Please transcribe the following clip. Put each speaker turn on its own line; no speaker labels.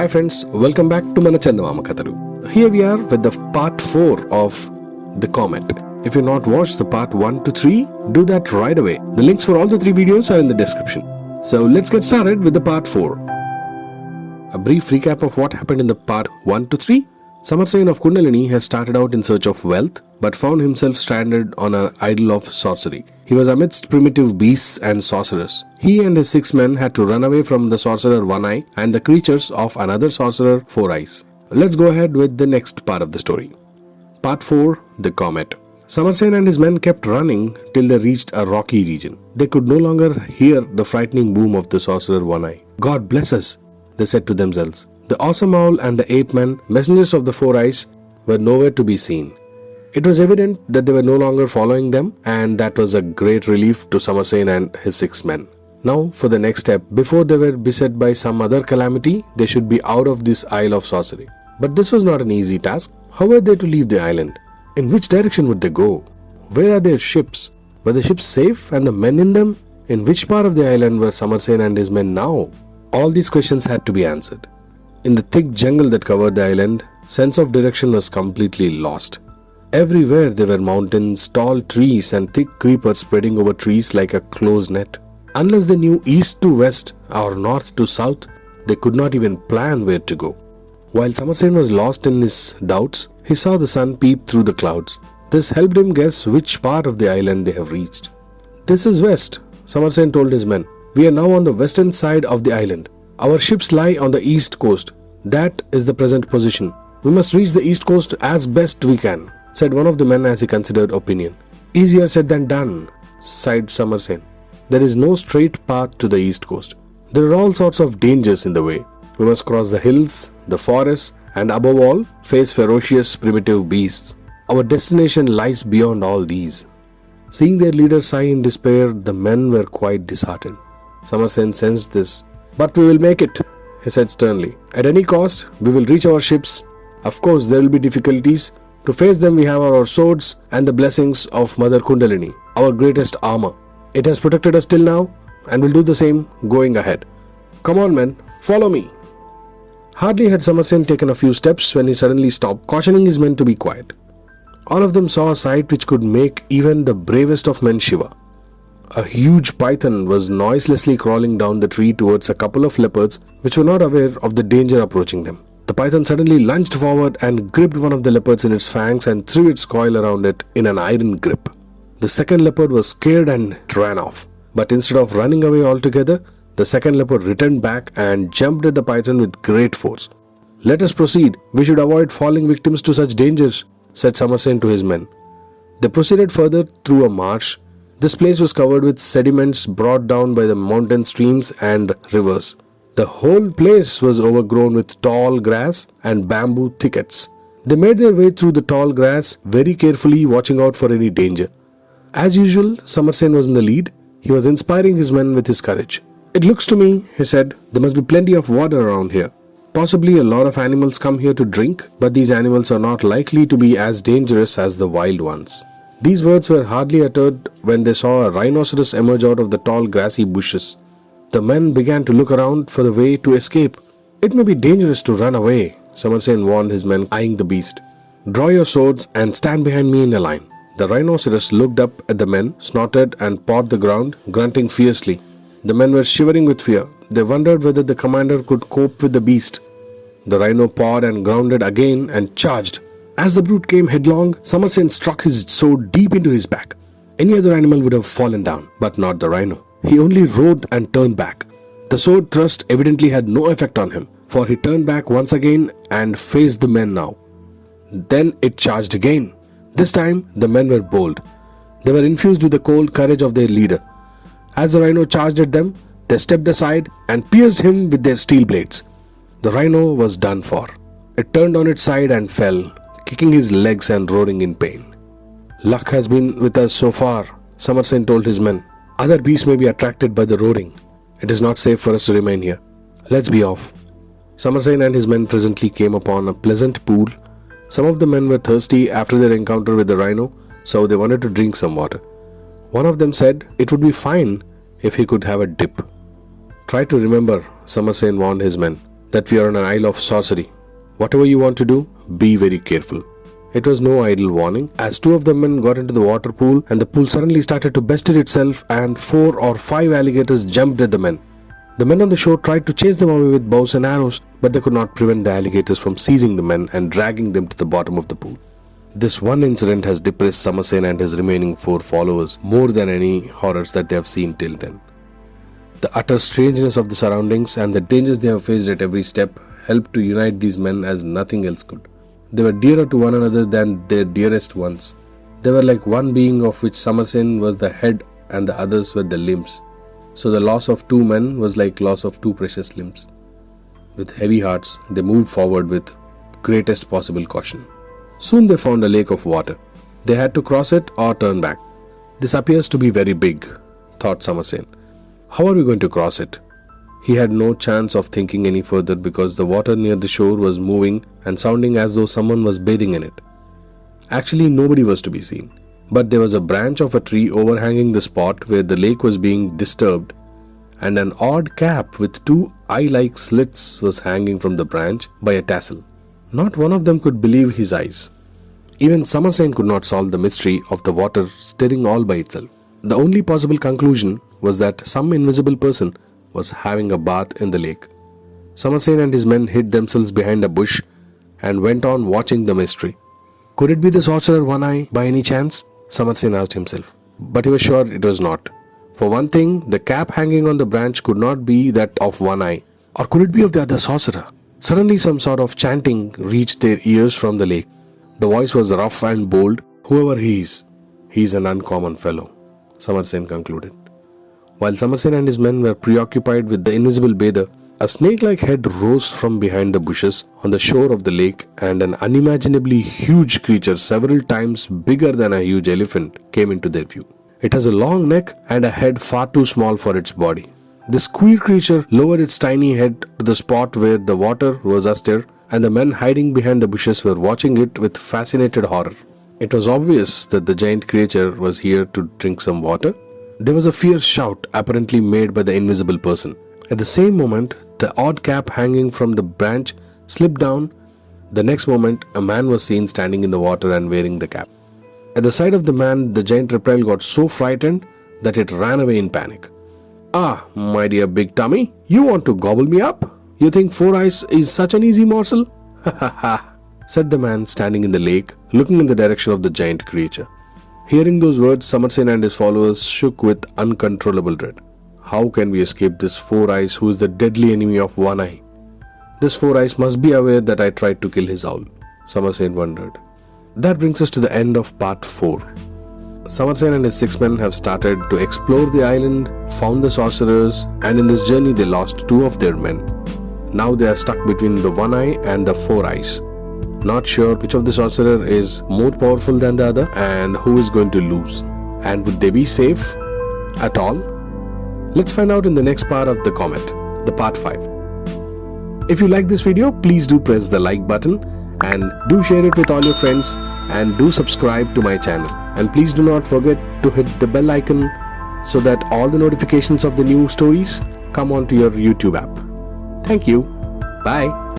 Hi friends, welcome back to mana Chandamama Kathalu. Here we are with the part 4 of the Comet. If you not watched the part 1 to 3, do that right away. The links for all the 3 videos are in the description. So let's get started with the part 4. A brief recap of what happened in the part 1 to 3. Samarsen of Kundalini has started out in search of wealth but found himself stranded on an Isle of Sorcery. He was amidst primitive beasts and sorcerers. He and his 6 men had to run away from the sorcerer One Eye and the creatures of another sorcerer Four Eyes. Let's go ahead with the next part of the story. Part 4. The Comet. Samarsen and his men kept running till they reached a rocky region. They could no longer hear the frightening boom of the sorcerer One Eye. "God bless us," they said to themselves. The awesome owl and the ape men, messengers of the Four Eyes, were nowhere to be seen. It was evident that they were no longer following them, and that was a great relief to Samarsen and his 6 men. Now for the next step. Before they were beset by some other calamity, they should be out of this Isle of Sorcery. But this was not an easy task. How were they to leave the island? In which direction would they go? Where are their ships? Were the ships safe and the men in them? In which part of the island were Samarsen and his men now? All these questions had to be answered. In the thick jungle that covered the island, sense of direction was completely lost. Everywhere there were mountains, tall trees and thick creepers spreading over trees like a close net. Unless they knew east to west or north to south, they could not even plan where to go. While Samarsen was lost in his doubts, he saw the sun peep through the clouds. This helped him guess which part of the island they have reached. "This is west," Samarsen told his men. "We are now on the western side of the island. Our ships lie on the east coast. That is the present position. We must reach the east coast as best we can," said one of the men as he considered opinion. "Easier said than done," sighed Samarsen. "There is no straight path to the east coast. There are all sorts of dangers in the way. We must cross the hills, the forests, and above all, face ferocious primitive beasts. Our destination lies beyond all these." Seeing their leader sigh in despair, the men were quite disheartened. Samarsen sensed this. "But we will make it," he said sternly. "At any cost, we will reach our ships. Of course, there will be difficulties. To face them, we have our swords and the blessings of Mother Kundalini, our greatest armor. It has protected us till now and will do the same going ahead. Come on, men, follow me." Hardly had Samarsen taken a few steps when he suddenly stopped, cautioning his men to be quiet. All of them saw a sight which could make even the bravest of men shiver. A huge python was noiselessly crawling down the tree towards a couple of leopards which were not aware of the danger approaching them. The python suddenly lunged forward and gripped one of the leopards in its fangs and threw its coil around it in an iron grip. The second leopard was scared and ran off. But instead of running away altogether, the second leopard returned back and jumped at the python with great force. "Let us proceed. We should avoid falling victims to such dangers," said Samarsen to his men. They proceeded further through a marsh. This place was covered with sediments brought down by the mountain streams and rivers. The whole place was overgrown with tall grass and bamboo thickets. They made their way through the tall grass, very carefully watching out for any danger. As usual, Samarsen was in the lead. He was inspiring his men with his courage. "It looks to me," he said, "there must be plenty of water around here. Possibly a lot of animals come here to drink, but these animals are not likely to be as dangerous as the wild ones." These words were hardly uttered when they saw a rhinoceros emerge out of the tall grassy bushes. The men began to look around for the way to escape. "It may be dangerous to run away," Samarsen warned his men, eyeing the beast. "Draw your swords and stand behind me in a line." The rhinoceros looked up at the men, snorted and pawed the ground, grunting fiercely. The men were shivering with fear. They wondered whether the commander could cope with the beast. The rhino pawed and grounded again and charged. As the brute came headlong, Samarsen struck his sword deep into his back. Any other animal would have fallen down, but not the rhino. He only roared and turned back. The sword thrust evidently had no effect on him, for he turned back once again and faced the men now. Then it charged again. This time, the men were bold. They were infused with the cold courage of their leader. As the rhino charged at them, they stepped aside and pierced him with their steel blades. The rhino was done for. It turned on its side and fell, kicking his legs and roaring in pain. "Luck has been with us so far," Samarsen told his men. "Other beasts may be attracted by the roaring. It is not safe for us to remain here. Let's be off." Samarsen and his men presently came upon a pleasant pool. Some of the men were thirsty after their encounter with the rhino, so they wanted to drink some water. One of them said it would be fine if he could have a dip. "Try to remember," Samarsen warned his men. that we are on an Isle of Sorcery. Whatever you want to do, be very careful. It was no idle warning, as two of the men got into the water pool and the pool suddenly started to bestir itself and 4 or 5 alligators jumped at the men. The men on the shore tried to chase them away with bows and arrows, but they could not prevent the alligators from seizing the men and dragging them to the bottom of the pool. This one incident has depressed Samarsen and his remaining 4 followers more than any horrors that they have seen till then. The utter strangeness of the surroundings and the dangers they have faced at every step helped to unite these men as nothing else could. They were dearer to one another than their dearest ones. They were like one being of which Samarsen was the head and the others were the limbs. So the loss of 2 men was like loss of 2 precious limbs. With heavy hearts, they moved forward with greatest possible caution. Soon they found a lake of water. They had to cross it or turn back. This appears to be very big, thought Samarsen. How are we going to cross it? He had no chance of thinking any further because the water near the shore was moving and sounding as though someone was bathing in it. Actually, nobody was to be seen. But there was a branch of a tree overhanging the spot where the lake was being disturbed, and an odd cap with 2 eye-like slits was hanging from the branch by a tassel. Not one of them could believe his eyes. Even Samarsen could not solve the mystery of the water stirring all by itself. The only possible conclusion was that some invisible person was having a bath in the lake. Samarsen and his men hid themselves behind a bush and went on watching the mystery. Could it be the sorcerer One Eye by any chance? Samarsen asked himself. But he was sure it was not. For one thing, the cap hanging on the branch could not be that of One Eye. Or could it be of the other sorcerer? Suddenly some sort of chanting reached their ears from the lake. The voice was rough and bold. Whoever he is an uncommon fellow, Samarsen concluded. While Samarsen and his men were preoccupied with the invisible bather, a snake-like head rose from behind the bushes on the shore of the lake, and an unimaginably huge creature several times bigger than a huge elephant came into their view. It has a long neck and a head far too small for its body. This queer creature lowered its tiny head to the spot where the water was astir, and the men hiding behind the bushes were watching it with fascinated horror. It was obvious that the giant creature was here to drink some water. There was a fierce shout apparently made by the invisible person. At the same moment, the odd cap hanging from the branch slipped down. The next moment, a man was seen standing in the water and wearing the cap. At the sight of the man, the giant reptile got so frightened that it ran away in panic. Ah, my dear big tummy, you want to gobble me up? You think 4 eyes is such an easy morsel? Ha ha ha, said the man standing in the lake, looking in the direction of the giant creature. Hearing those words, Samarsen and his followers shook with uncontrollable dread. How can we escape this 4 eyes who is the deadly enemy of One Eye? This 4 eyes must be aware that I tried to kill his owl, Samarsen wondered. That brings us to the end of part 4. Samarsen and his 6 men have started to explore the island, found the sorcerers, and in this journey they lost 2 of their men. Now they are stuck between the One Eye and the 4 eyes. Not sure which of the sorcerer is more powerful than the other and who is going to lose. And would they be safe at all? Let's find out in the next part of the Comet, the part 5. If you like this video, please do press the like button and do share it with all your friends, and do subscribe to my channel. And please do not forget to hit the bell icon so that all the notifications of the new stories come onto your YouTube app. Thank you. Bye.